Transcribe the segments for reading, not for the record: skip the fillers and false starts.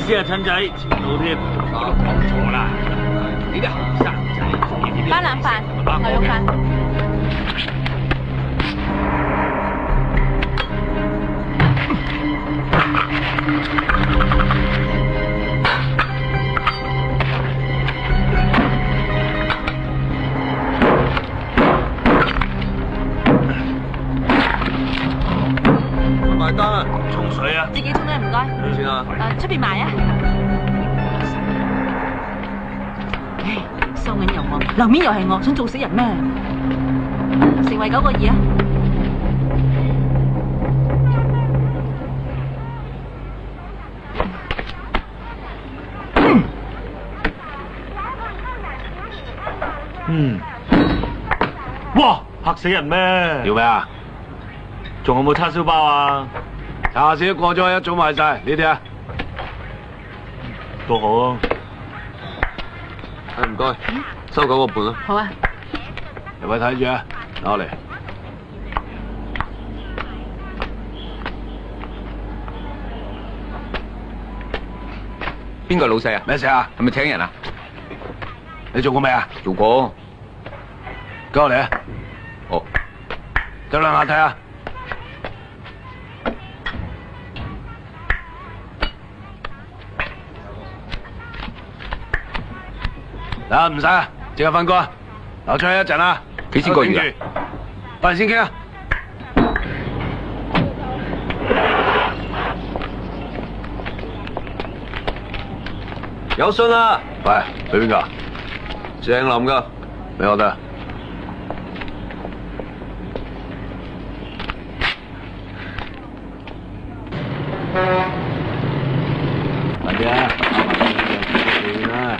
思啊，親仔，前度添，我都講錯啦。呢啲後生仔，班腩飯、牛肉飯。埋單啊！沖水啊！自己沖啦，唔該。幾錢啊？出邊賣啊！唉，收銀又我，樓面又係我，想做死人咩？成為9個2啊！哇！嚇死人咩？要咩啊？仲有冇叉燒包啊？下次過咗一早賣晒，呢啲啊都好啊。唔該，收9個半啦。好啊。有位睇住啊，攞嚟。邊個老細啊？咩事啊？係咪請人啊？你做過未啊？做過。跟我嚟啊！哦，得兩下睇下。嗱，唔使啊，即刻瞓過啊！留出去一陣啊！幾錢個月啊？翻嚟先傾啊！有信啦！喂，俾邊個？鄭林噶，俾我得。慢啲啊！慢啊！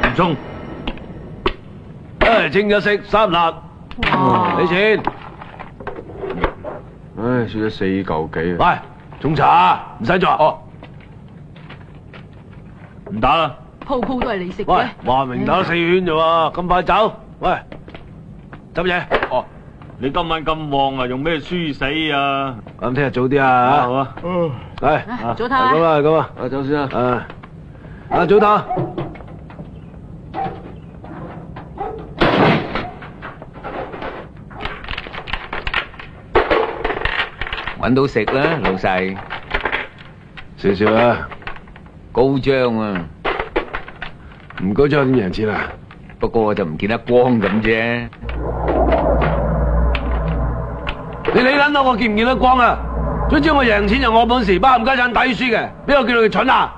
唔中，清一色3辣，俾錢。唉，輸咗4嚿幾啊！喂，沖茶唔使做哦。唔打啦。鋪鋪都係你食喂嘅。，話明打4圈啫喎，咁快走？喂，執嘢。哦，你今晚咁旺啊，用咩輸死啊？咁聽日早啲啊好啊。嚟，早唞咁啊，咁啊，走先啦。早唞。揾到食啦，老細。少少啊，高張啊，唔高張點贏錢啊？不過我就唔見得光咁啫。你理撚到我見唔見得光啊？總之我贏錢就我本事，包冚家產抵輸嘅，邊個叫你蠢啊？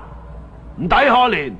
唔抵可憐。